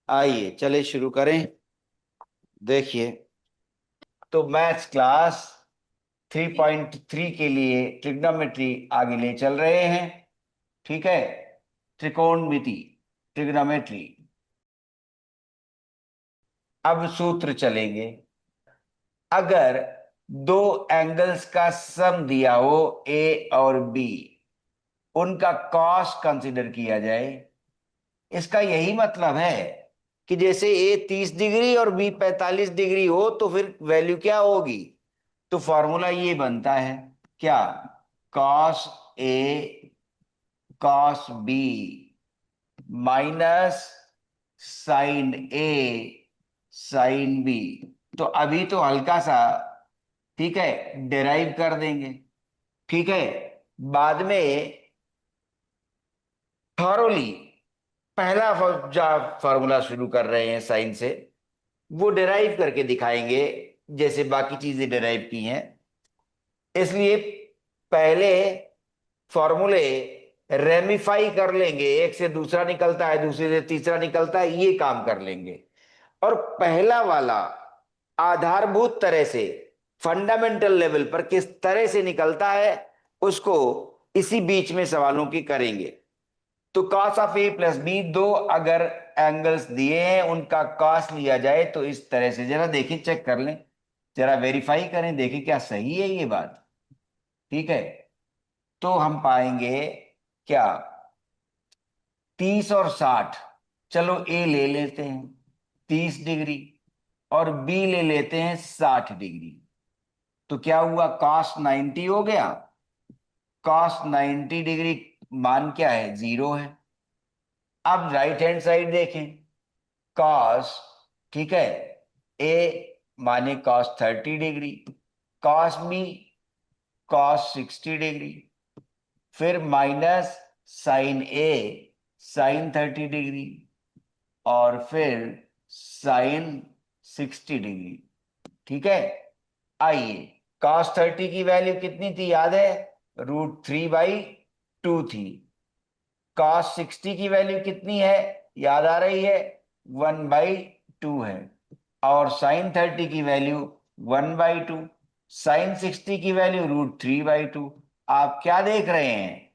आइए चले शुरू करें। देखिए, तो मैथ्स क्लास 3.3 के लिए ट्रिग्नोमेट्री आगे ले चल रहे हैं। ठीक है, त्रिकोणमिति, ट्रिग्नोमेट्री। अब सूत्र चलेंगे। अगर दो एंगल्स का सम दिया हो, ए और बी, उनका कॉस कंसिडर किया जाए। इसका यही मतलब है कि जैसे ए 30 डिग्री और बी 45 डिग्री हो तो फिर वैल्यू क्या होगी। तो फॉर्मूला ये बनता है क्या, cos A cos B minus sign A sine B. तो अभी तो हल्का सा, ठीक है, डेराइव कर देंगे। ठीक है, बाद में थॉरोली पहला फॉर्मूला शुरू कर रहे हैं साइन से, वो डेराइव करके दिखाएंगे जैसे बाकी चीजें डेराइव की हैं। इसलिए पहले फॉर्मूले रेमिफाई कर लेंगे, एक से दूसरा निकलता है, दूसरे से तीसरा निकलता है, ये काम कर लेंगे। और पहला वाला आधारभूत तरह से, फंडामेंटल लेवल पर किस तरह से निकलता है, उसको इसी बीच में सवालों की करेंगे। तो cos of A plus B, दो अगर एंगल्स दिए हैं उनका कॉस लिया जाए तो इस तरह से, जरा देखिए, चेक कर लें, जरा वेरीफाई करें, देखिए क्या सही है ये बात। ठीक है, तो हम पाएंगे क्या, 30 और 60। चलो ए ले लेते हैं 30 डिग्री, और बी ले लेते हैं 60 डिग्री। तो क्या हुआ, कॉस 90 हो गया। कॉस 90 डिग्री मान क्या है, 0 है। अब राइट हैंड साइड देखें, कॉस, ठीक है, ए माने cos 30 degree, cos B cos 60 degree, फिर minus sign A sine 30 degree, और फिर साइन 60 डिग्री। ठीक है, आइए, कॉस 30 की वैल्यू कितनी थी याद है, √3/2 थी। कॉस 60 की वैल्यू कितनी है, याद आ रही है, 1/2 है। और साइन 30 की वैल्यू 1/2, साइन 60 की वैल्यू √3/2। आप क्या देख रहे हैं,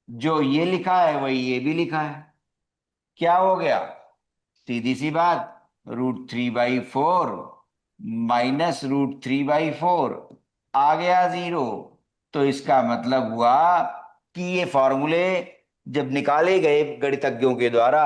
जो ये लिखा है वही ये भी लिखा है। क्या हो गया, सीधी सी बात, √3/4 माइनस √3/4 आ गया 0। तो इसका मतलब हुआ कि ये फॉर्मूले जब निकाले गए गणितज्ञों के द्वारा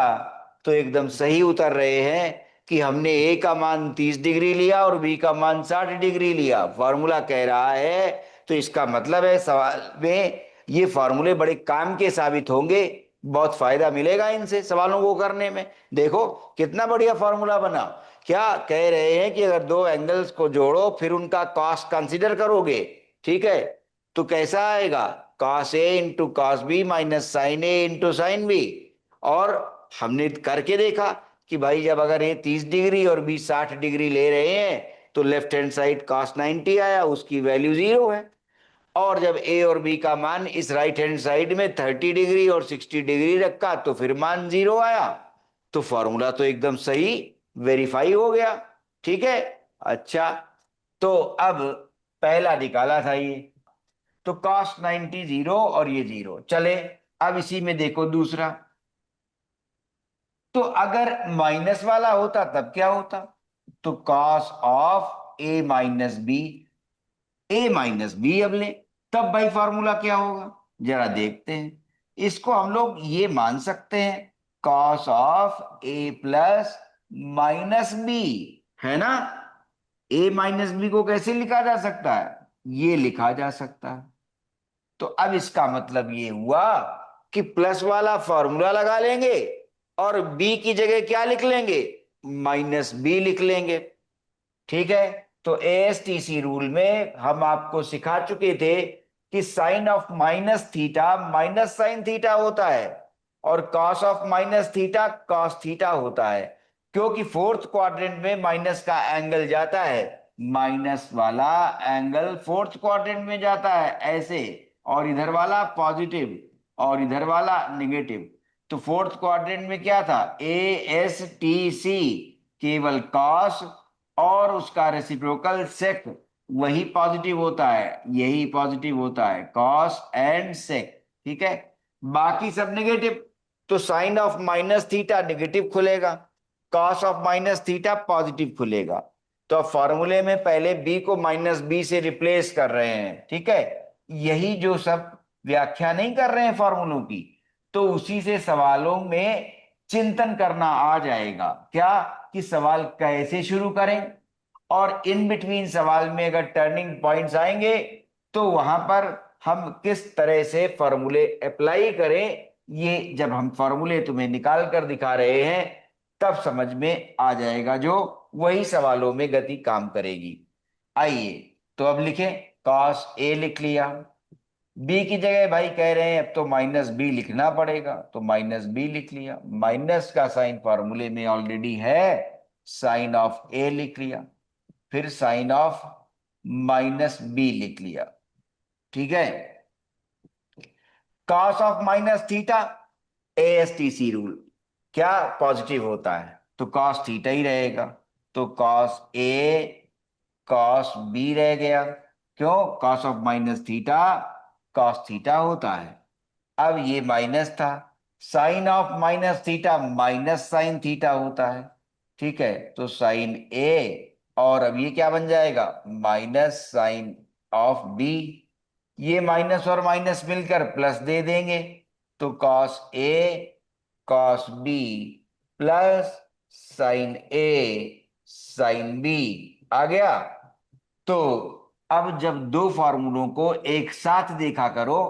तो एकदम सही उतर रहे हैं कि हमने ए का मान 30 डिग्री लिया और बी का मान 60 डिग्री लिया, फॉर्मूला कह रहा है। तो इसका मतलब है सवाल में ये फॉर्मूले बड़े काम के साबित होंगे, बहुत फायदा मिलेगा इनसे सवालों को करने में। देखो कितना बढ़िया फॉर्मूला बना। क्या कह रहे हैं कि अगर दो एंगल्स को जोड़ो फिर उनका कॉस कंसीडर करोगे, ठीक है, तो कैसा आएगा, cos A into cos B minus sign A into sin B. और हमने करके देखा कि भाई जब अगर ये 30 डिग्री और बी 60 डिग्री ले रहे हैं तो लेफ्ट हैंड साइड कॉस 90 आया, उसकी वैल्यू 0 है। और जब ए और बी का मान इस राइट हैंड साइड में 30 डिग्री और 60 डिग्री रखा तो फिर मान 0 आया। तो फॉर्मूला तो एकदम सही वेरीफाई हो गया। ठीक है, अच्छा, तो अब पहला निकाला था ये, तो कॉस 90 0 और ये 0 चले। अब इसी में देखो दूसरा, तो अगर माइनस वाला होता तब क्या होता, तो cos of A minus B अब ले, तब भाई फॉर्मूला क्या होगा, जरा देखते हैं। इसको हम लोग ये मान सकते हैं, cos of A plus minus B, है ना। ए माइनस बी को कैसे लिखा जा सकता है, ये लिखा जा सकता है। तो अब इसका मतलब ये हुआ कि प्लस वाला फॉर्मूला लगा लेंगे और बी की जगह क्या लिख लेंगे, माइनस बी लिख लेंगे। ठीक है, तो एएसटीसी रूल में हम आपको सिखा चुके थे कि sine of minus theta minus sine theta होता है, और cos of minus theta cos theta होता है। क्योंकि फोर्थ क्वाड्रेंट में माइनस का एंगल जाता है, माइनस वाला एंगल फोर्थ क्वाड्रेंट में जाता है ऐसे, और इधर वाला पॉजिटिव और इधर वाला निगेटिव। तो फोर्थ क्वाड्रेंट में क्या था, ASTC, केवल कॉस और उसका रेसिप्रोकल सेक, वही पॉजिटिव होता है, यही पॉजिटिव होता है, कॉस एंड सेक। ठीक है, बाकी सब नेगेटिव। तो sin of minus theta negative खुलेगा, cos of minus theta positive खुलेगा। तो अब फॉर्मूले में पहले b को माइनस बी से रिप्लेस कर रहे हैं। ठीक है, यही जो सब व्याख्या नहीं कर रहे हैं फॉर्मूलों की, तो उसी से सवालों में चिंतन करना आ जाएगा। क्या, कि सवाल कैसे शुरू करें, और इन बिटवीन सवाल में अगर टर्निंग पॉइंट्स आएंगे तो वहां पर हम किस तरह से फॉर्मूले अप्लाई करें, ये जब हम फॉर्मूले तुम्हें निकाल कर दिखा रहे हैं तब समझ में आ जाएगा, जो वही सवालों में गति काम करेगी। आइए, तो अब लिखें, कॉस ए लिख लिया, बी की जगह भाई कह रहे हैं अब तो माइनस बी लिखना पड़ेगा, तो माइनस बी लिख लिया, माइनस का साइन फॉर्मूले में ऑलरेडी है, साइन ऑफ ए लिख लिया, फिर साइन ऑफ माइनस बी लिख लिया। ठीक है, cos of minus theta, ASTC rule, क्या पॉजिटिव होता है तो कॉस थीटा ही रहेगा, तो कॉस ए कॉस बी रह गया। क्यों, cos of minus theta cos theta होता है। अब ये माइनस था, sine of minus theta minus sine theta होता है। ठीक है, तो साइन ए, और अब ये क्या बन जाएगा, माइनस साइन ऑफ बी, ये माइनस और माइनस मिलकर प्लस दे देंगे, तो cos A cos B plus sine A sine B आ गया। तो अब जब दो फार्मूलों को एक साथ देखा करो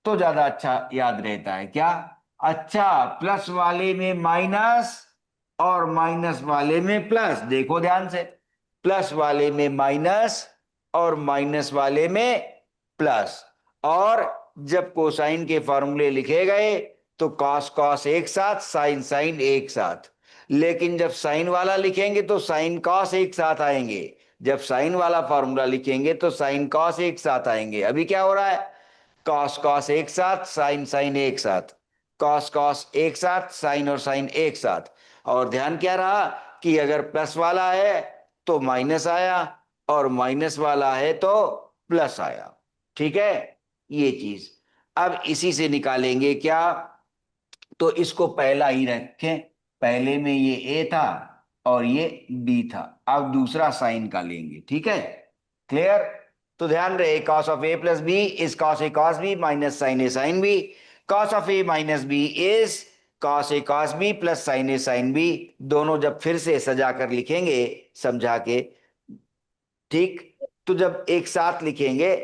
तो ज्यादा अच्छा याद रहता है। क्या, अच्छा, प्लस वाले में माइनस और माइनस वाले में प्लस, देखो ध्यान से, प्लस वाले में माइनस और माइनस वाले में प्लस। और जब कोसाइन के फॉर्मूले लिखे गए तो कॉस कॉस एक साथ, साइन साइन एक साथ, लेकिन जब साइन वाला लिखेंगे तो साइन कॉस एक साथ आएंगे, जब साइन वाला फॉर्मूला लिखेंगे तो साइन कॉस एक साथ आएंगे। अभी क्या हो रहा है, कॉस कॉस एक साथ, साइन साइन एक साथ, कॉस कॉस एक साथ, साइन और साइन एक साथ। और ध्यान क्या रहा कि अगर प्लस वाला है तो माइनस आया, और माइनस वाला है तो प्लस आया। ठीक है, ये चीज अब इसी से निकालेंगे क्या, तो इसको पहला ही रखें, पहले में ये ए था और ये बी था, अब दूसरा साइन का लेंगे। ठीक है, क्लियर। तो ध्यान रहे, cos of A plus B is cos A cos B minus sign A sine B, cos of A minus B is cos A cos B plus sine A sine B. दोनों जब फिर से सजा कर लिखेंगे समझा के, ठीक, तो जब एक साथ लिखेंगे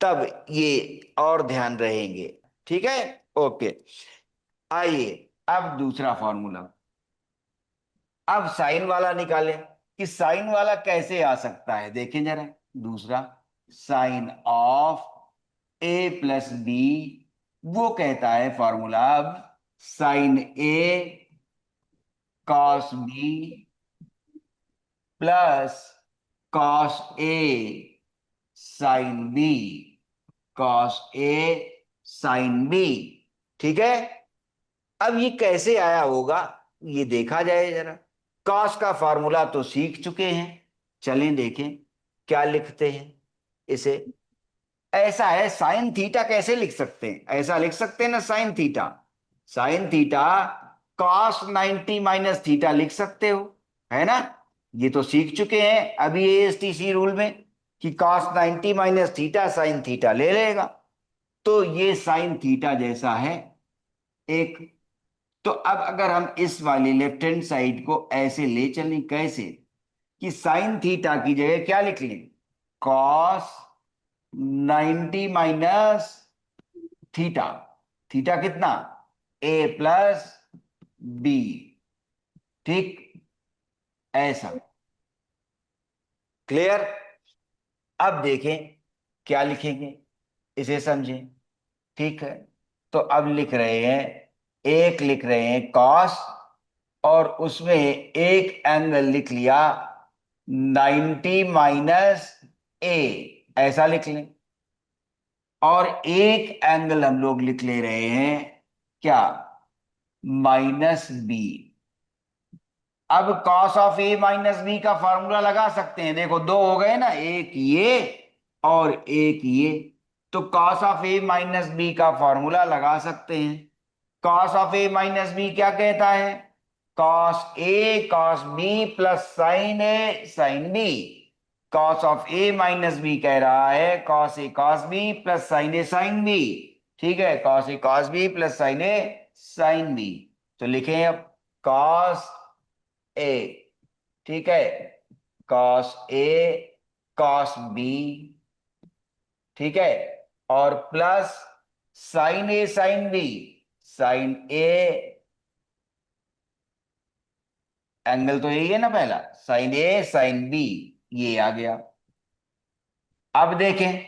तब ये और ध्यान रहेंगे। ठीक है, ओके। आइए, अब दूसरा फॉर्मूला, अब साइन वाला निकालें, कि साइन वाला कैसे आ सकता है, देखें जरा। दूसरा, sine of A plus B, वो कहता है फॉर्मूला अब, sine A cos B plus cos A sine B, cos A sine B. ठीक है, अब ये कैसे आया होगा ये देखा जाए जरा। कॉस का फार्मूला तो सीख चुके हैं, चलें देखें क्या लिखते हैं इसे। ऐसा है, साइन थीटा कैसे लिख सकते हैं, ऐसा लिख सकते हैं ना, sine theta, sine theta cos 90 minus theta लिख सकते हो, है ना। ये तो सीख चुके हैं अभी ASTC रूल में, कि cos 90 minus theta sine theta ले लेगा। तो ये साइन थीटा जैसा है एक। तो अब अगर हम इस वाली लेफ्ट हैंड साइड को ऐसे ले चलें, कैसे, कि साइन थीटा की जगह क्या लिख लें, कॉस 90 माइनस थीटा, थीटा कितना, ए प्लस बी। ठीक, ऐसा, क्लियर। अब देखें क्या लिखेंगे, इसे समझें। ठीक है, तो अब लिख रहे हैं, एक लिख रहे हैं कॉस, और उसमें एक एंगल लिख लिया 90 माइनस ए, ऐसा लिख लें। और एक एंगल हम लोग लिख ले रहे हैं क्या, माइनस बी। अब cos of A minus B का फॉर्मूला लगा सकते हैं। देखो दो हो गए ना, एक ये और एक ये। तो cos of A minus B का फॉर्मूला लगा सकते हैं। Cos of A minus B क्या कहता है? Cos A cos B plus sine A sine B. Cos of A minus B कह रहा है cos A cos B plus sine A sine B. ठीक है, cos A cos B plus sine A sine B. तो लिखें अब cos A, ठीक है, कॉस ए कॉस बी, ठीक है, और plus sine A sine B. Sine A, angle तो यही है ना पहला, साइन ए साइन बी, ये आ गया। अब देखें,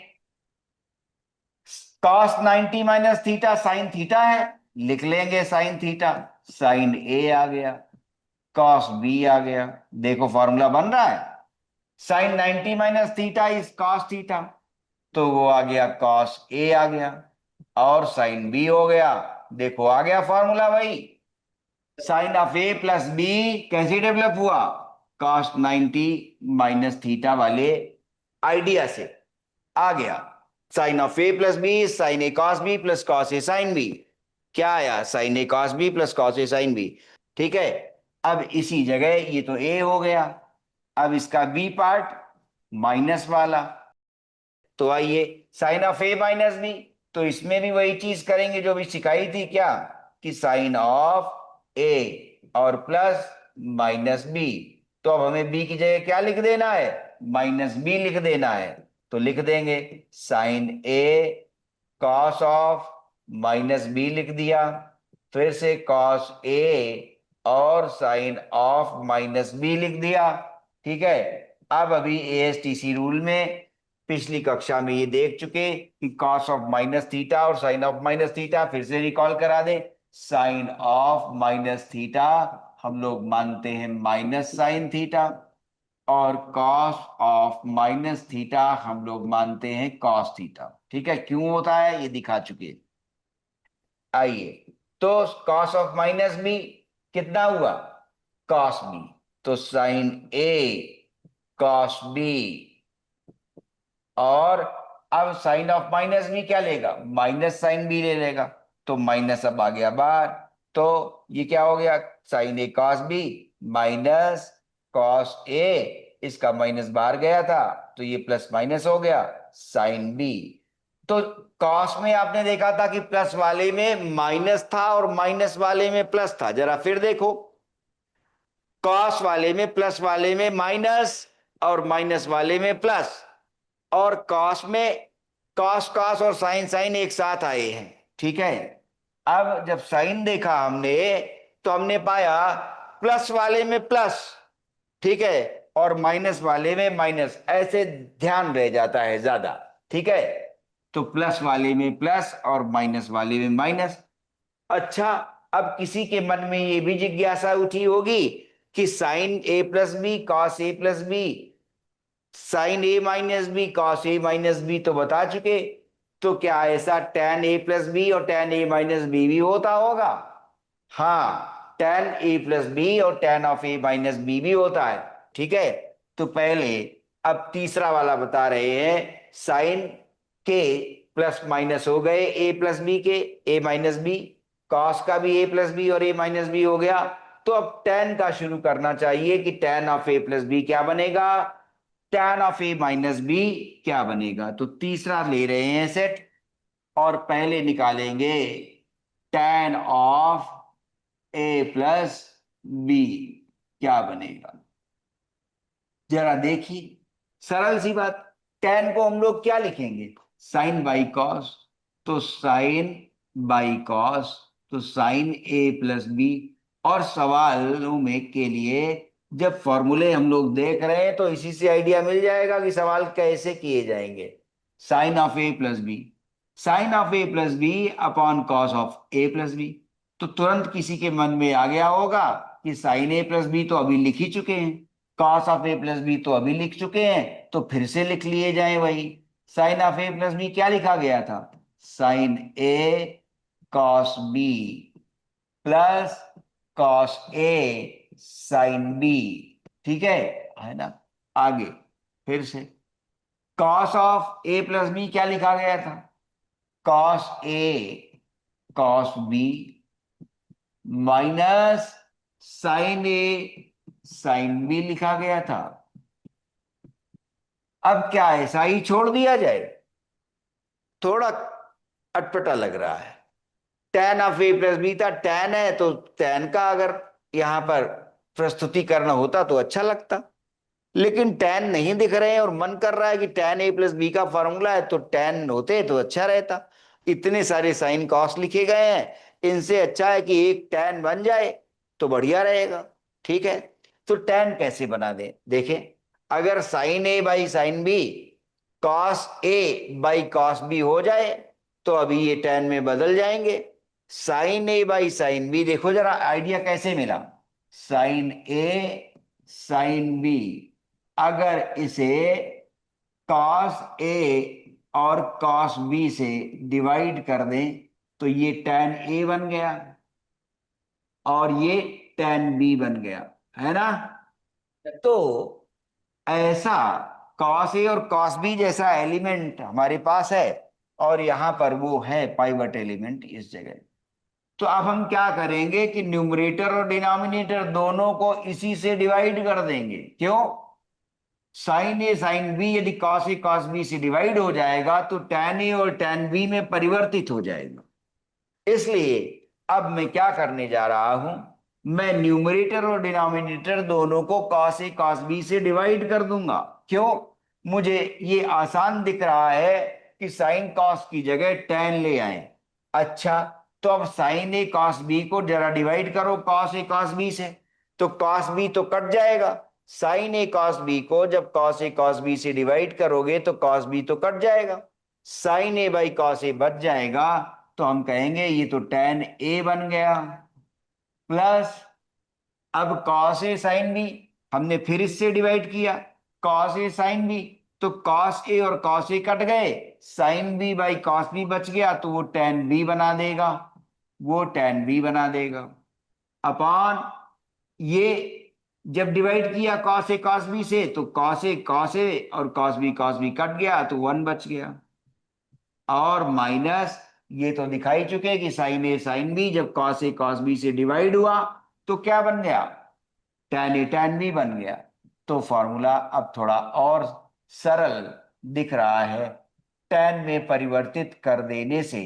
cos 90 minus theta sine theta है, लिख लेंगे साइन थीटा। साइन ए आ गया, कॉस बी आ गया। देखो फॉर्मूला बन रहा है। Sine 90 minus theta is cos theta, तो वो आ गया कॉस ए आ गया, और साइन बी हो गया। देखो आ गया फॉर्मूला भाई। Sine of A plus B कैसे डेवलप हुआ? कॉस 90 माइनस थीटा वाले आइडिया से आ गया। Sign of A plus B sine A cos B plus cos A sine B. क्या आया? Sine A cos B plus cos A sine B. ठीक है, अब इसी जगह ये तो ए हो गया, अब इसका बी पार्ट माइनस वाला। तो आइए, sine of A minus B, तो इसमें भी वही चीज करेंगे जो भी सिखाई थी, क्या कि साइन ऑफ ए और प्लस माइनस बी। तो अब हमें बी की जगह क्या लिख देना है? माइनस बी लिख देना है। तो लिख देंगे sine A cos of minus B लिख दिया, फिर से कॉस ए और साइन ऑफ माइनस बी लिख दिया। ठीक है, अब अभी एएसटीसी रूल में पिछली कक्षा में ये देख चुके कि कॉस ऑफ माइनस थीटा और साइन ऑफ माइनस थीटा, फिर से रिकॉल करा दे। साइन ऑफ माइनस थीटा हम लोग मानते हैं माइनस साइन थीटा, और कॉस ऑफ माइनस थीटा हम लोग मानते हैं कॉस थीटा। ठीक है, क्यों होता है ये दिखा चुके। आइए, तो कॉस ऑफ माइनस बी कितना हुआ? Cos B. तो साइन ए कॉस बी, और अब साइन ऑफ माइनस बी क्या लेगा? माइनस साइन बी ले लेगा। तो माइनस अब आ गया बाहर, तो ये क्या हो गया? Sign A cos B minus cos A, इसका माइनस बाहर गया था तो ये प्लस माइनस हो गया साइन बी। तो कॉस में आपने देखा था कि प्लस वाले में माइनस था और माइनस वाले में प्लस था। जरा फिर देखो, कॉस वाले में प्लस वाले में माइनस और माइनस वाले में प्लस, और कॉस में कॉस कॉस और साइन साइन एक साथ आए हैं। ठीक है, अब जब साइन देखा हमने तो हमने पाया प्लस वाले में प्लस, ठीक है, और माइनस वाले में माइनस, ऐसे ध्यान रह जाता है ज्यादा। ठीक है, तो प्लस वाले में प्लस और माइनस वाले में माइनस। अच्छा, अब किसी के मन में ये भी जिज्ञासा उठी होगी कि sine A plus B cos A plus B, sine A minus B cos A minus B तो बता चुके, तो क्या ऐसा टेन ए प्लस बी और टेन ए माइनस बी भी होता होगा? हाँ, टेन ए प्लस बी और tan of A minus B भी होता है। ठीक है, तो पहले अब तीसरा वाला बता रहे हैं, साइन के प्लस माइनस हो गए ए प्लस बी के, ए माइनस बी, कॉस का भी ए प्लस बी और ए माइनस बी हो गया। तो अब टेन का शुरू करना चाहिए कि tan of A plus B क्या बनेगा, tan of A minus B क्या बनेगा। तो तीसरा ले रहे हैं सेट, और पहले निकालेंगे tan of A plus B क्या बनेगा। जरा देखिए, सरल सी बात। टेन को हम लोग क्या लिखेंगे? साइन बाई कॉस, तो साइन बाई कॉस, तो साइन ए प्लस बी। और सवालों में के लिए जब फॉर्मूले हम लोग देख रहे हैं तो इसी से आइडिया मिल जाएगा कि सवाल कैसे किए जाएंगे। Sine of A plus B, sine of A plus B upon cos of A plus B. तो तुरंत किसी के मन में आ गया होगा कि साइन ए प्लस बी तो अभी लिख ही चुके हैं, cos of A plus B तो अभी लिख चुके हैं, तो फिर से लिख लिए जाए वही। Sine of A plus B क्या लिखा गया था? Sine A cos B, plus cos A sine B. ठीक है ना। आगे फिर से cos of A plus B क्या लिखा गया था? Cos A cos B minus sign A sine B लिखा गया था। अब क्या ऐसा ही छोड़ दिया जाए? थोड़ा अटपटा लग रहा है। Tan of A plus B था, टेन है तो टेन का अगर यहां पर प्रस्तुतिकरण होता तो अच्छा लगता, लेकिन टेन नहीं दिख रहे हैं और मन कर रहा है कि टेन ए प्लस बी का फॉर्मूला है, तो टेन होते तो अच्छा रहता। इतने सारे साइन कॉस लिखे गए हैं, इनसे अच्छा है कि एक टेन बन जाए तो बढ़िया रहेगा। ठीक है, तो टेन कैसे बना दे देखें। अगर sine A by sine B cos A by cos B हो जाए तो अभी ये टेन में बदल जाएंगे। Sine A by sine B, देखो जरा आइडिया कैसे मिला। साइन ए साइन बी, अगर इसे कॉस ए और कॉस बी से डिवाइड कर दें तो ये tan ए बन गया और ये tan बी बन गया, है ना। तो ऐसा कॉस ए और कॉस बी जैसा एलिमेंट हमारे पास है और यहां पर वो है पाइवट एलिमेंट इस जगह। तो अब हम क्या करेंगे कि न्यूमरेटर और डिनोमिनेटर दोनों को इसी से डिवाइड कर देंगे। क्यों? साइन ए साइन बी यदि कॉस ए कॉस बी से डिवाइड हो जाएगा तो tan ए और tan बी में परिवर्तित हो जाएगा। इसलिए अब मैं क्या करने जा रहा हूं, मैं न्यूमरेटर और डिनोमिनेटर दोनों को कॉस ए कॉस बी से डिवाइड कर दूंगा। क्यों? मुझे ये आसान दिख रहा है कि साइन कॉस की जगह tan ले आए। अच्छा, तो अब साइन ए कॉस बी को जरा डिवाइड करो कॉस ए कॉस बी से, तो कॉस बी तो कट जाएगा। साइन ए कॉस बी को जब कॉस ए कॉस बी से डिवाइड करोगे तो कॉस बी तो कट जाएगा, sign A by cos A बच जाएगा। तो हम कहेंगे ये तो tan ए बन गया। प्लस अब cos ए साइन बी हमने फिर इससे डिवाइड किया, cos ए साइन बी, तो cos ए और cos ए कट गए, sine B by cos B बच गया तो वो tan बी बना देगा, वो tan बी बना देगा। अपॉन ये जब डिवाइड किया cos ए cos बी से तो cos ए और cos बी कट गया तो वन बच गया। और माइनस ये तो दिखाई चुके कि साइन ए साइन बी जब cos ए cos बी से डिवाइड हुआ तो क्या बन गया? tan ए tan बी बन गया। तो फॉर्मूला अब थोड़ा और सरल दिख रहा है tan में परिवर्तित कर देने से।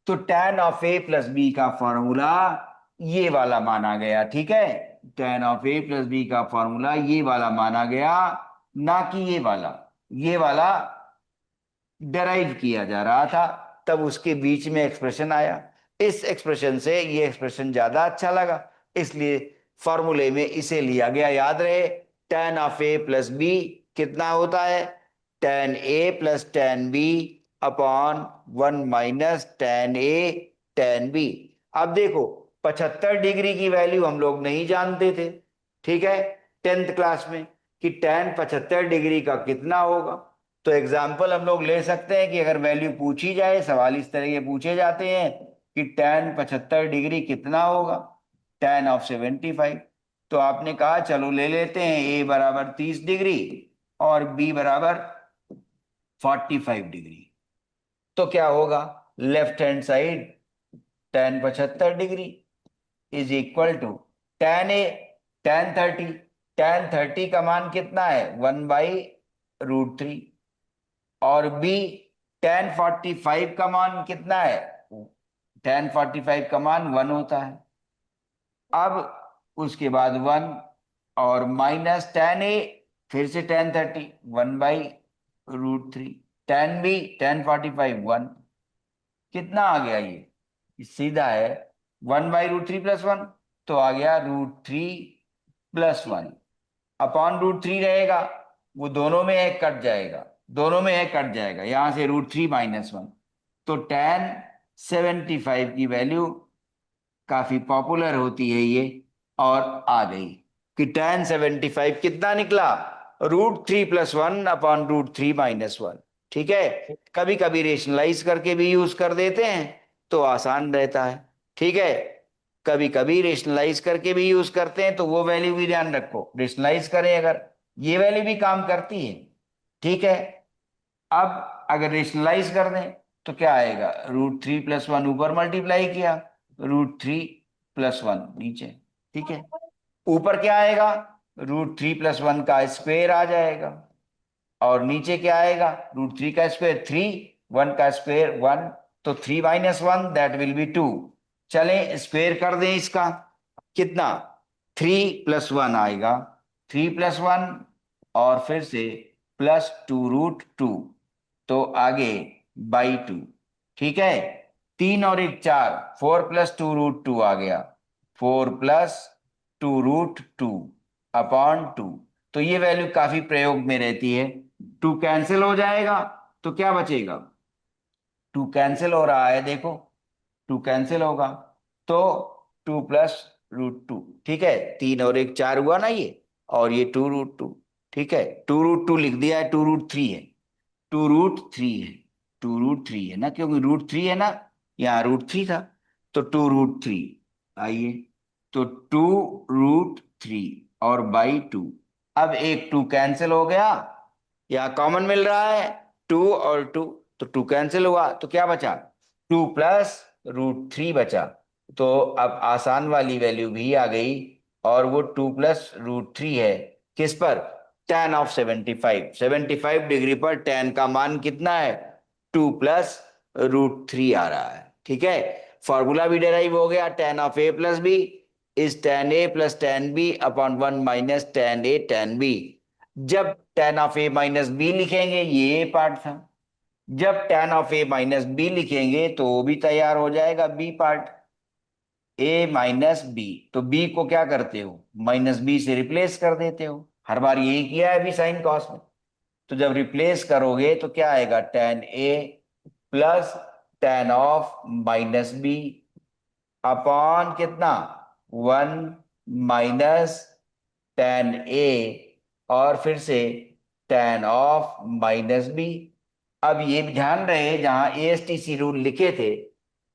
तो tan of A plus B का फॉर्मूला ये वाला माना गया। ठीक है, tan of A plus B का फॉर्मूला ये वाला माना गया, ना कि ये वाला डेराइव किया जा रहा था, तब उसके बीच में एक्सप्रेशन आया। इस एक्सप्रेशन से ये एक्सप्रेशन ज्यादा अच्छा लगा, इसलिए फॉर्मूले में इसे लिया गया। याद रहे tan of A plus B कितना होता है? tan A plus tan B upon one minus tan A tan B. अब देखो 75 डिग्री की वैल्यू हम लोग नहीं जानते थे, ठीक है, 10th क्लास में, कि tan 75 डिग्री का कितना होगा। तो एग्जाम्पल हम लोग ले सकते हैं कि अगर वैल्यू पूछी जाए, सवाल इस तरह के पूछे जाते हैं कि tan 75 डिग्री कितना होगा, tan ऑफ 75, तो आपने कहा चलो ले लेते हैं ए बराबर 30 डिग्री और बी बराबर 45 डिग्री। तो क्या होगा? Left hand side tan 75 degree is equal to tan 30, tan 30 का मान कितना है? 1/√3। और बी tan 45 का मान कितना है? tan 45 का मान 1 होता है। अब उसके बाद 1 और माइनस tan ए, फिर से tan 30, 1/√3, tan बी tan 45 1, कितना आ गया ये सीधा है 1/√3 प्लस 1, तो आ गया √3 प्लस 1 अपॉन √3 रहेगा, वो दोनों में एक कट जाएगा, दोनों में एक कट जाएगा, यहां से √3 माइनस 1। तो tan 75 की वैल्यू काफी पॉपुलर होती है ये, और आ गई कि tan 75 कितना निकला? √3 प्लस 1 अपॉन √3 माइनस 1। ठीक है, कभी कभी रेशनलाइज करके भी यूज कर देते हैं तो आसान रहता है। ठीक है, कभी कभी रेशनलाइज करके भी यूज करते हैं, तो वो वैल्यू भी ध्यान रखो, रेशनलाइज करें अगर, ये वैल्यू भी काम करती है। ठीक है, अब अगर रेशनलाइज कर दें तो क्या आएगा, √3 + 1 ऊपर मल्टीप्लाई किया, √3 + 1 नीचे। ठीक है, ऊपर क्या आएगा, √3 + 1 का स्क्वायर आ जाएगा, और नीचे क्या आएगा, √3 का स्क्वायर 3, 1 का स्क्वायर 1, तो 3 - 1 दैट विल बी 2। चलें स्क्वायर कर दें इसका, कितना, 3 + 1 आएगा, 3 + 1 और फिर से +2√2, तो आगे /2। ठीक है, 3 और 1 4, 4 + 2√2 आ गया, 4 + 2√2 अपॉन 2। तो ये वैल्यू काफी प्रयोग में रहती है। 2 कैंसिल हो जाएगा तो क्या बचेगा, 2 कैंसिल हो रहा है देखो, 2 कैंसिल होगा तो 2 + √2। ठीक है, 3 और 1 4 हुआ ना ये, और ये 2√2। ठीक है, 2√2 लिख दिया है, 2√3 है, 2√3 है, 2√3 है ना, क्योंकि √3 है ना, यहाँ √3 था, तो 2√3। आइए, तो 2√3 और /2। अब एक 2 कैंसिल हो गया, यहाँ कॉमन मिल रहा है, 2 और 2, तो 2 कैंसिल हुआ तो क्या बचा, 2 + √3 बचा। तो अब आसान वाली वैल्यू भी आ गई, और वो 2 + √3 है, किस पर, tan of 75, 75 डिग्री पर tan का मान कितना है, 2 + √3 आ रहा है। ठीक है, फॉर्मूला भी डेराइव हो गया, tan of a + b is tan a + tan b upon 1 - tan a tan b। जब tan of a - b लिखेंगे, ये पार्ट था, जब tan of a - b लिखेंगे तो वो भी तैयार हो जाएगा, b पार्ट, a - b, तो b को क्या करते हो, -b से रिप्लेस कर देते हो, हर बार यही किया है अभी साइन कॉस में। तो जब रिप्लेस करोगे तो क्या आएगा, tan a + tan of - b upon कितना, 1 - tan a, और फिर से tan of - b। अब ये भी ध्यान रहे, जहां ASTC रूल लिखे थे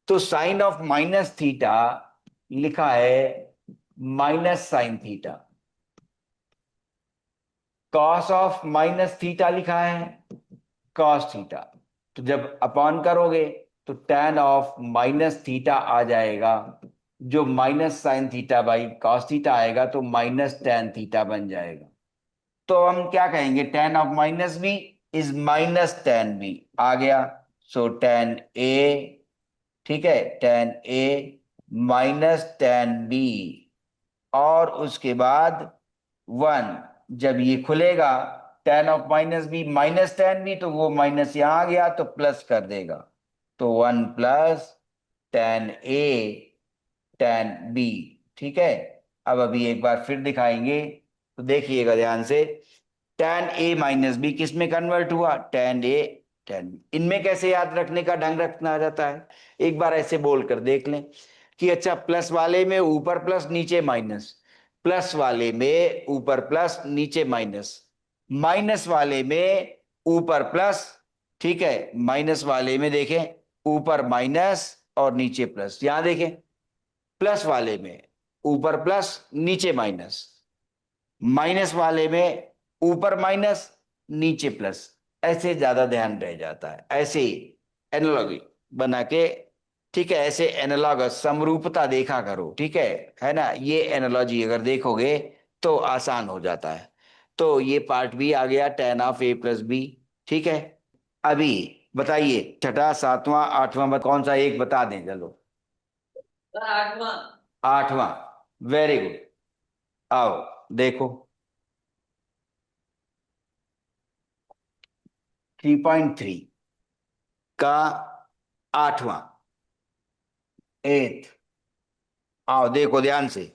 तो साइन ऑफ -थीटा लिखा है -sin theta, cos of -theta लिखा है कॉस थीटा। तो जब अपॉन करोगे तो tan of - थीटा आ जाएगा, जो -sin थीटा/cos थीटा आएगा, तो -tan थीटा बन जाएगा। तो हम क्या कहेंगे, tan of - b is -tan b आ गया, सो tan a, ठीक है, tan a -tan b, और उसके बाद 1, जब ये खुलेगा tan of - b -tan b, तो वो माइनस यहाँ आ गया तो प्लस कर देगा, तो 1 + tan a tan b। ठीक है, अब अभी एक बार फिर दिखाएंगे, तो देखिएगा ध्यान से, tan a - b किस में कन्वर्ट हुआ, tan a tan b। इनमें कैसे याद रखने का ढंग रखना जाता है, एक बार ऐसे बोल कर देख लें कि अच्छा, प्लस वाले में ऊपर प्लस नीचे माइनस, प्लस वाले में ऊपर प्लस नीचे माइनस, माइनस वाले में ऊपर प्लस, ठीक है, माइनस वाले में देखें ऊपर माइनस और नीचे प्लस, यहां देखें प्लस वाले में ऊपर प्लस नीचे माइनस, माइनस वाले में ऊपर माइनस नीचे प्लस, ऐसे ज्यादा ध्यान रह जाता है, ऐसे एनालॉगी बना के। ठीक है, ऐसे एनालॉगस समरूपता देखा करो, ठीक है ना, ये एनालॉजी अगर देखोगे तो आसान हो जाता है। तो ये पार्ट भी आ गया, tan of a + b। ठीक है, अभी बताइए छठा, सातवां, आठवां, कौन सा एक बता दें, चलो। आठवां। आठवां, वेरी गुड। आओ देखो, 3.3 का आठवां, एथ, आओ देखो ध्यान से,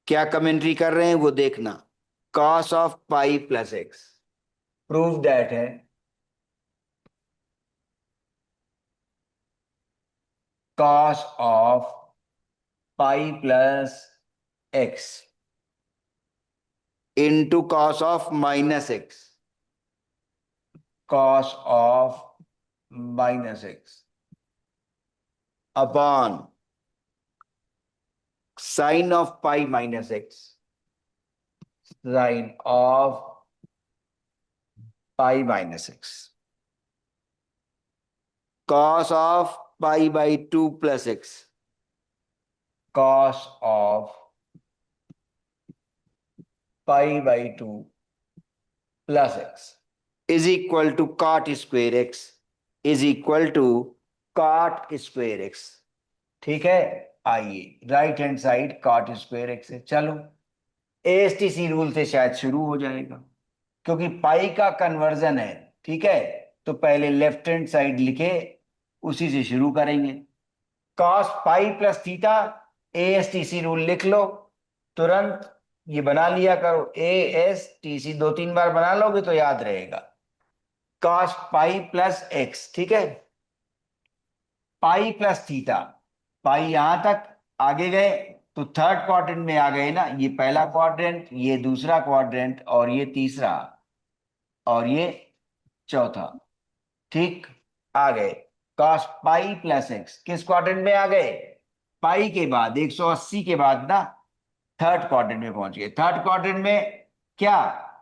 क्या कमेंट्री कर रहे हैं वो देखना, cos of pi + x, prove that है cos of pi + x into cos of -x, cos of -x upon sine of pi minus x, sine of pi minus x, cos of pi by two plus X, cos of pi by two plus X is equal to cot square X, is equal to cot square X. ठीक है, आइए right hand side cot square X है। चलो एएसटीसी rule से शायद शुरू हो जाएगा, क्योंकि पाई का कन्वर्जन है। ठीक है, तो पहले लेफ्ट हैंड साइड लिखे, उसी से शुरू करेंगे। Cos pi plus theta, ASTC rule लिख लो तुरंत, ये बना लिया करो। एएसटीसी दो तीन बार बना लोगे तो याद रहेगा। कॉस पाई प्लस एक्स, ठीक है, पाई प्लस थीटा, पाई यहां तक आगे गए तो थर्ड क्वाड्रेंट में आ गए ना, ये पहला क्वाड्रेंट, ये दूसरा क्वाड्रेंट, और ये तीसरा, और ये चौथा। ठीक, आ गए। कॉस पाई प्लस एक्स किस क्वाड्रेंट में आ गए? पाई के बाद 180 के बाद ना थर्ड क्वाड्रेंट में पहुंच गए। थर्ड क्वाड्रेंट में क्या,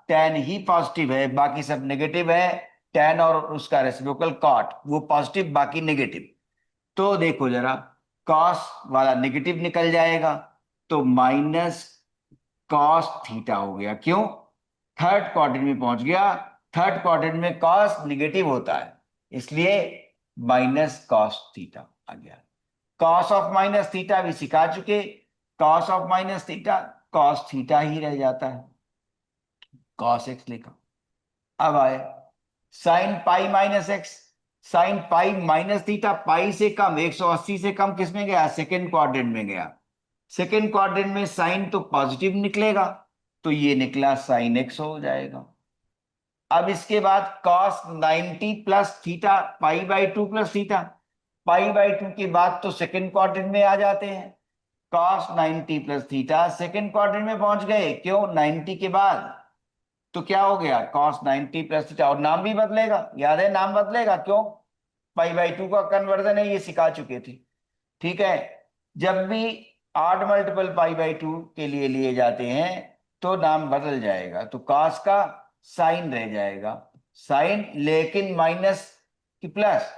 टेन ही पॉजिटिव है, बाकी सब नेगेटिव है। टेन और उसका रेसिप्रोकल कॉट, वो पॉजिटिव बाकी नेगेटिव। तो देखो जरा, कॉस वाला नेगेटिव निकल जाएगा, तो माइनस कॉस थीटा हो गया। क्यों? थर्ड क्वाड्रेंट में पहुंच गया। थर्ड क्वाड्रेंट में कॉस नेगेटिव होता है, इसलिए माइनस कॉस थीटा आ गया। कॉस ऑफ माइनस थीटा भी सिखा चुके, cos of minus theta cos theta ही रह जाता है, कॉस एक्स लिखा। अब आए sin pi minus x, sin pi minus theta pi से कम, 180 से कम किस में गया? सेकेंड क्वाड्रेंट में गया। सेकेंड क्वाड्रेंट में साइन तो पॉजिटिव निकलेगा, तो ये निकला साइन एक्स हो जाएगा। अब इसके बाद cos 90 plus theta pi by two plus theta, pi by to के बाद तो सेकेंड क्वाड्रेंट में आ जाते हैं। Cos 90 plus theta second quadrant में पहुंच गए, क्यों? 90 के बाद, तो क्या हो गया? कॉस 90 प्लस थीटा, और नाम भी बदलेगा, याद है नाम बदलेगा, क्यों? पाई बाई टू का कन्वर्जन है, ये सिखा चुके थे। ठीक है, जब भी आड मल्टीपल पाई बाई टू के लिए लिए जाते हैं तो नाम बदल जाएगा, तो कॉस का साइन रह जाएगा, साइन, लेकिन माइनस की प्लस।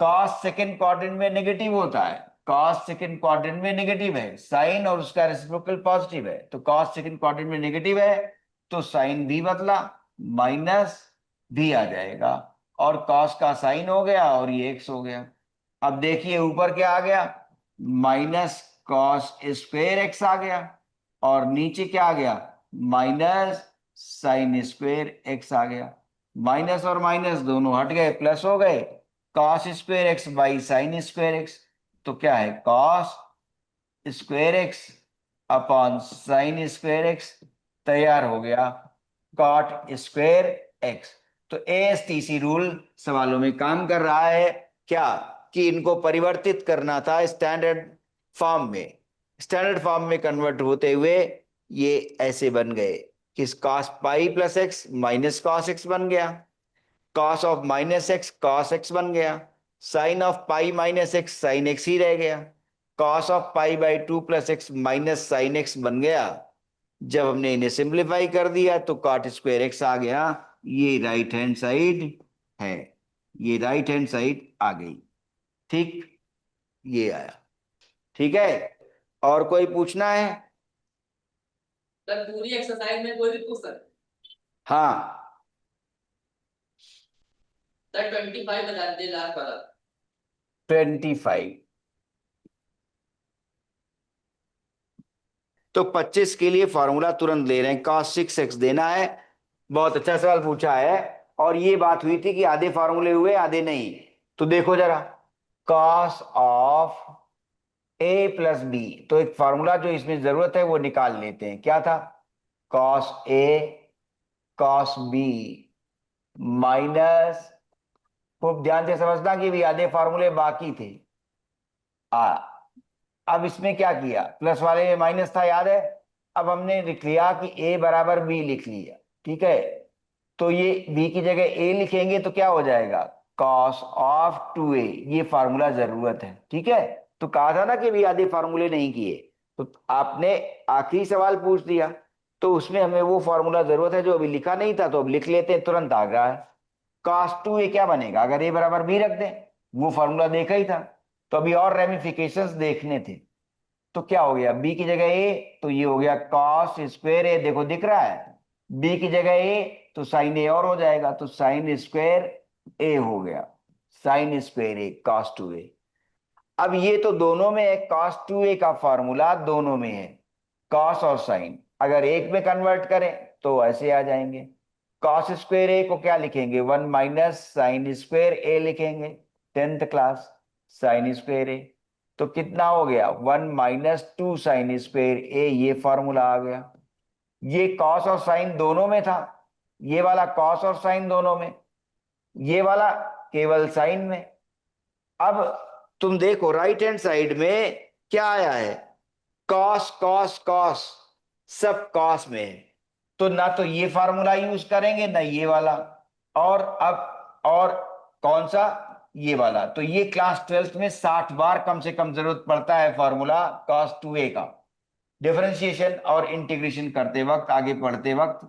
कॉस सेकंड क्वाड्रेंट में नेगेटिव होता है, कॉस सेकंड क्वाड्रेंट में नेगेटिव है, साइन और उसका रेसिप्रोकल पॉजिटिव है, तो कॉस सेकंड क्वाड्रेंट में नेगेटिव है, तो साइन भी बदला, माइनस भी आ जाएगा, और कॉस का साइन हो गया और ये एक्स हो गया। अब देखिए ऊपर क्या आ गया, माइनस कॉस स्क्वेयर एक्स आ गया, और नीचे क्या आ गया? माइनस साइन स्क्वेयर एक्स आ गया। माइनस और माइनस दोनों हट गए, प्लस हो गए, cos square x by sine square x. तो क्या है? Cos square x upon sine square x, तैयार हो गया कॉट स्क्वेयर एक्स। तो एएसटीसी रूल सवालों में काम कर रहा है क्या, कि इनको परिवर्तित करना था स्टैंडर्ड फॉर्म में। स्टैंडर्ड फॉर्म में कन्वर्ट होते हुए ये ऐसे बन गए कि cos pi plus x minus cos x बन गया, cos of minus x cos x बन गया, sign of pi minus x sin x ही रह गया, cos of pi by two plus x minus sin x बन गया। जब हमने इन्हें सिंप्लीफाई कर दिया तो कॉट स्क्वायर एक्स आ गया। ये राइट हैंड साइड है, ये राइट हैंड साइड आ गई। ठीक, ये आया। ठीक है, और कोई पूछना है? सर पूरी एक्सरसाइज में कोई भी पूछ सकता हाँ, है। सर 25 बता दीजिए लास्ट वाला। 25, तो 25 के लिए फॉर्मूला तुरंत ले रहे हैं, cos 6x देना है। बहुत अच्छा सवाल पूछा है, और ये बात हुई थी कि आधे फॉर्मूले हुए आधे नहीं। तो देखो जरा, cos of a plus B, तो एक फॉर्मूला जो इसमें जरूरत है वो निकाल लेते हैं। क्या था? cos a cos b minus, खूब ध्यान से समझना कि भी आधे फॉर्मूले बाकी थे। आ अब इसमें क्या किया, प्लस वाले में माइनस था, याद है? अब हमने लिख लिया कि a बराबर b लिख लिया। ठीक है, तो ये b की जगह a लिखेंगे तो क्या हो जाएगा? cos ऑफ 2a, ये फार्मूला जरूरत है। ठीक है, तो कहा था ना कि भी आधे फार्मूले नहीं किए, तो आपने आखिरी सवाल पूछ दिया, तो उसमें हमें वो फॉर्मूला जरूरत है जो अभी लिखा नहीं था, तो अब लिख लेते हैं, तुरंत आ गया है। cos 2a क्या बनेगा अगर a बराबर b रख दें, वो फॉर्मूला देखा ही था, तो अभी और रेमिफिकेशंस देखने थे। तो क्या हो गया, b की जगह a, तो ये हो गया cos स्क्वायर a, देखो दिख रहा है, b की जगह a तो साइन a और हो जाएगा, तो साइन स्क्वायर a हो गया, sine square a cos 2a। अब ये तो दोनों में है, cos 2a का फॉर्मूला दोनों में है, cos और साइन, अगर एक में कन्वर्ट करें तो ऐसे आ जाएंगे। cos स्क्वायर a को क्या लिखेंगे, 1 - साइन स्क्वायर a लिखेंगे, 10th class, sine square a, तो कितना हो गया, 1 - 2 साइन स्क्वायर a, ये फॉर्मूला आ गया। ये cos और साइन दोनों में था, ये वाला cos और साइन दोनों में, ये वाला केवल साइन में। अब तुम देखो राइट हैंड साइड में क्या आया है, कॉस कॉस कॉस, सब कॉस में है, तो ना तो ये फार्मूला यूज करेंगे ना ये वाला, और कौन सा, ये वाला। तो ये क्लास 12th में 60 बार कम से कम जरूरत पड़ता है फॉर्मूला कॉस 2a का, डिफरेंशिएशन और इंटीग्रेशन करते वक्त, आगे पढ़ते वक्त,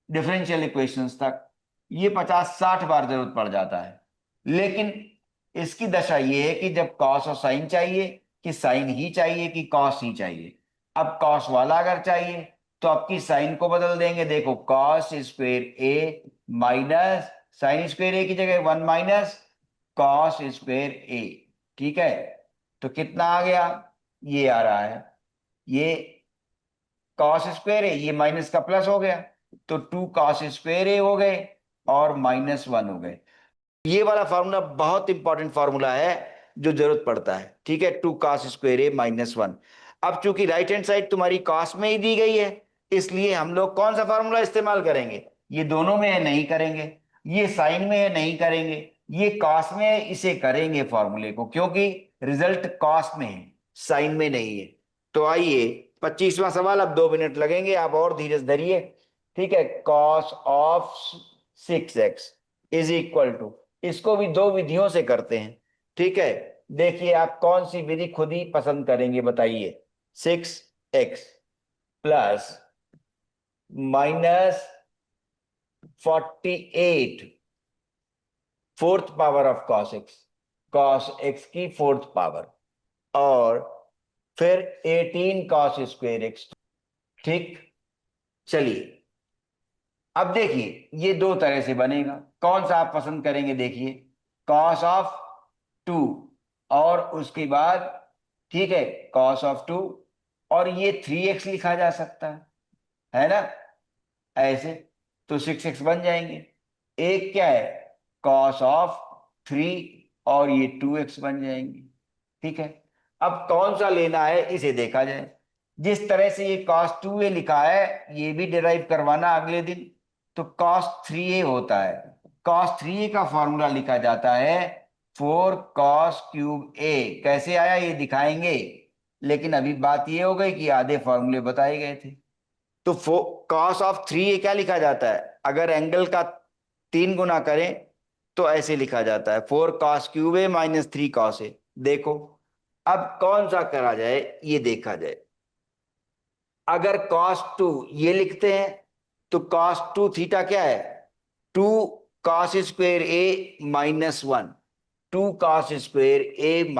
डिफरेंशियल इक्वेशंस तक ये 50-60 बार जरूरत पड़ जाता है। लेकिन इसकी दशा ये है कि जब कॉस और साइन चाहिए, कि साइन ही चाहिए कि कॉस ही चाहिए। अब कॉस वाला अगर चाहिए तो आपकी साइन को बदल देंगे, देखो कॉस स्क्वेयर ए माइनस साइन स्क्वेयर ए की जगह 1 - कॉस स्क्वेयर ए, ठीक है। तो कितना आ गया, ये आ रहा है, ये कॉस स्क्वेयर है, ये माइनस का प्लस हो गया, तो 2 cos स्क्वेयर ए हो गए और -1 हो गए। ये वाला फार्मूला बहुत इंपॉर्टेंट फार्मूला है जो जरूरत पड़ता है, ठीक है, 2 cos स्क्वेयर ए - 1। अब चूंकि राइट हैंड साइड तुम्हारी कॉस में ही दी गई है, इसलिए हम लोग कौन सा फार्मूला इस्तेमाल करेंगे, ये दोनों में है नहीं करेंगे, ये साइन में है नहीं करेंगे, ये कॉस में है इसे करेंगे फॉर्मूले को, क्योंकि रिजल्ट कॉस में है, साइन में नहीं है। तो आइए 25वां सवाल, अब 2 मिनट लगेंगे, आप और धीरज धरिए, ठीक है। Cos of 6x is equal to, इसको भी दो विधियों से करते हैं, ठीक है। देखिए आप कौन सी विधि खुद ही पसंद करेंगे बताइए, 6x plus -48 fourth power of cos x की फोर्थ पावर, और फिर 18 कॉस स्क्वेयर एक्स, ठीक। चलिए अब देखिए ये दो तरह से बनेगा, कौन सा आप पसंद करेंगे, देखिए cos ऑफ 2, और उसके बाद, ठीक है, cos ऑफ 2, और ये 3x लिखा जा सकता है ना, ऐसे, तो 6x बन जाएंगे। एक क्या है, cos ऑफ 3, और ये 2x बन जाएंगे, ठीक है। अब कौन सा लेना है इसे देखा जाए, जिस तरह से ये cos 2a लिखा है ये भी डिराइव करवाना अगले दिन। तो cos 3a होता है, cos 3a का फॉर्मूला लिखा जाता है 4 cos³ a, कैसे आया ये दिखाएंगे, लेकिन अभी बात ये हो गई कि आधे फॉर्मूले बताए गए थे। तो cos ऑफ 3a क्या लिखा जाता है, अगर एंगल का 3 गुना करें तो ऐसे लिखा जाता है 4 cos³ a - 3 cos a। देखो अब कौन सा करा जाए ये देखा जाए, अगर cos 2 ये लिखते हैं तो cos 2 थीटा क्या है, 2 cos² a - 1, 2 cos² a -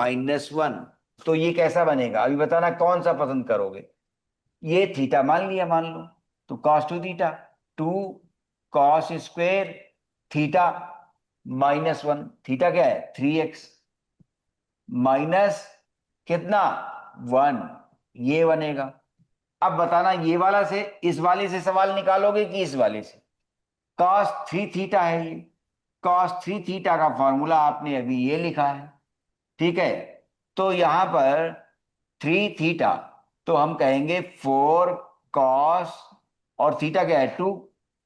1, तो ये कैसा बनेगा अभी बताना, कौन सा पसंद करोगे। ये थीटा मान लिया, मान लो, तो cos 2 theta, 2 cos² theta -1, theta क्या है 3x, माइनस कितना 1, ये बनेगा। अब बताना ये वाला से इस वाले से सवाल निकालोगे कि इस वाले से, cos 3 थीटा है ये, cos 3 थीटा का फॉर्मूला आपने अभी ये लिखा है, ठीक है। तो यहां पर 3 थीटा, तो हम कहेंगे 4 cos, और थीटा क्या है 2,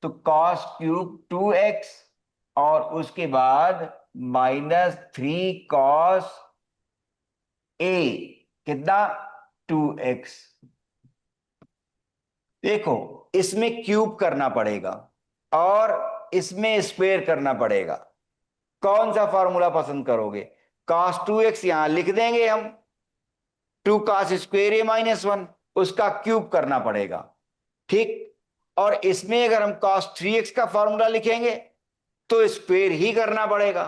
तो cos³ 2x, और उसके बाद -3 cos a, कितना 2x। देखो इसमें क्यूब करना पड़ेगा और इसमें स्क्वेयर करना पड़ेगा, कौन सा फॉर्मूला पसंद करोगे। cos 2x यहां लिख देंगे हम, 2 cos² a - 1, उसका क्यूब करना पड़ेगा, ठीक। और इसमें अगर हम cos 3x का फॉर्मूला लिखेंगे तो स्क्वायर ही करना पड़ेगा।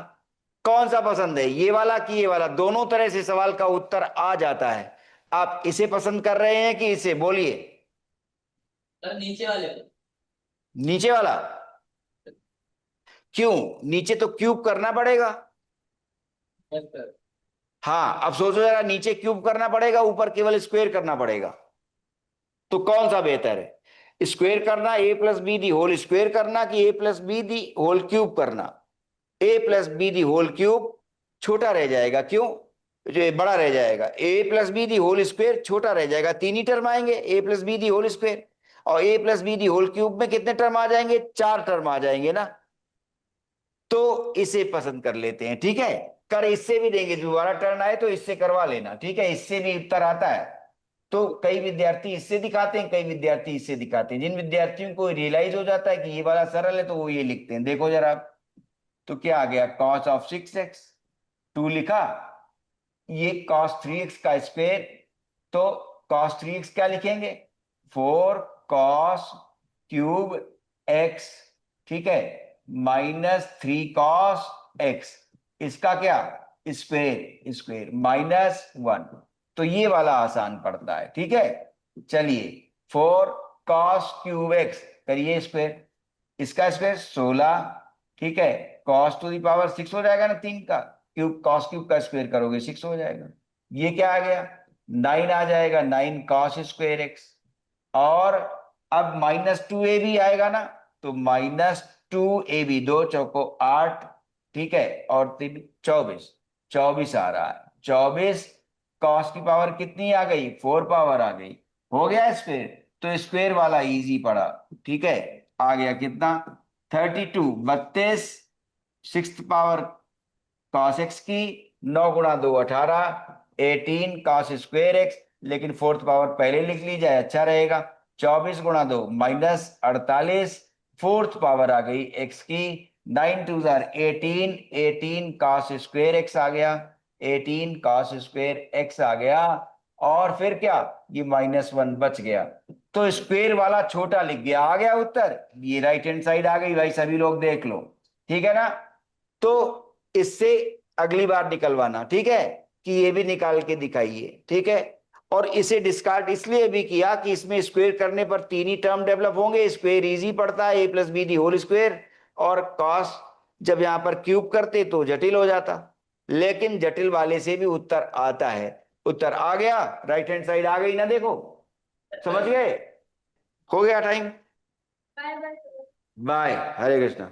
कौन सा पसंद है, ये वाला कि ये वाला? दोनों तरह से सवाल का उत्तर आ जाता है। आप इसे पसंद कर रहे हैं कि इसे? बोलिए। सर नीचे वाले को। नीचे वाला? क्यों? नीचे तो क्यूब करना पड़ेगा। Yes sir. हाँ, अब सोचो जरा, नीचे क्यूब करना पड़ेगा, ऊपर केवल स्क्वायर करना पड़ेगा, तो कौन सा बेहतर है? स्क्वायर करना, a plus b the whole square करना, कि a plus b the whole cube करना? A plus b the whole cube छोटा रह जाएगा, क्यों? जो ये बड़ा रह जाएगा, a plus b the whole square छोटा रह जाएगा, तीन ही टर्म आएंगे, a plus b the whole square. और a plus b the whole cube में कितने टर्म आ जाएंगे? चार टर्म आ जाएंगे ना। तो इसे पसंद कर लेते हैं, ठीक है। कर इससे भी देंगे, दोबारा टर्न आए तो इससे करवा लेना, ठीक है, इससे भी उत्तर आता है। तो कई विद्यार्थी इससे दिखाते हैं, कई विद्यार्थी इससे दिखाते हैं। जिन विद्यार्थियों को रियलाइज हो जाता है कि ये वाला सरल है तो वो ये लिखते हैं। देखो जरा, तो क्या आ गया? cos ऑफ 6x, 2 लिखा। ये cos 3x का स्क्वायर, तो cos 3x क्या लिखेंगे? 4 cos क्यूब x, ठीक है, माइनस 3 cos x, इसका क्या? Square, square minus 1। तो ये वाला आसान पड़ता है, ठीक है। चलिए, 4 cos क्यूब x करिए स्क्वायर, इसका स्क्वायर 16, ठीक है। cos टू दी पावर 6 हो जाएगा ना, 3 का क्यूब, cos क्यूब का स्क्वायर करोगे 6 हो जाएगा। ये क्या आ गया? 9 आ जाएगा, 9 cos स्क्वायर एक्स। और अब माइनस 2 ए बी आएगा ना, तो माइनस 2 AB, 2 चौको 8, ठीक है, और 3 24, 24 आ रहा है। 24 cos की पावर कितनी आ गई? 4 पावर आ गई, हो गया स्क्वायर। तो स्क्वायर वाला इजी पड़ा, ठीक है। आ गया कितना? 32, 32, सिक्स पावर cos x की, 9 गुणा 2 18, 18 cos स्क्वायर एक्स, लेकिन फोर्थ पावर पहले लिख ली जाए अच्छा रहेगा। 24 गुणा 2 माइनस 48, फोर्थ पावर आ गई x की, 9 2 18, 18 cos स्क्वायर एक्स आ गया, 18 cos स्क्वायर एक्स आ गया। और फिर क्या? ये -1 बच गया, तो स्क्वायर वाला छोटा लिख गया, आ गया उत्तर। ये राइट हैंड साइड आ गई भाई, सभी लोग देख लो, ठीक है ना। तो इससे अगली बार निकलवाना, ठीक है, कि ये भी निकाल के दिखाइए, ठीक है। और इसे डिस्कार्ड इसलिए भी किया कि इसमें स्क्वायर करने पर तीन ही टर्म डेवलप होंगे, स्क्वायर इजी पड़ता है, a plus b the whole square. और कॉस जब यहां पर क्यूब करते तो जटिल हो जाता, लेकिन जटिल वाले से भी उत्तर आता है। उत्तर आ गया, राइट हैंड साइड आ गई ना, देखो, समझ गए? हो गया time. Bye bye. Bye, Hare Krishna.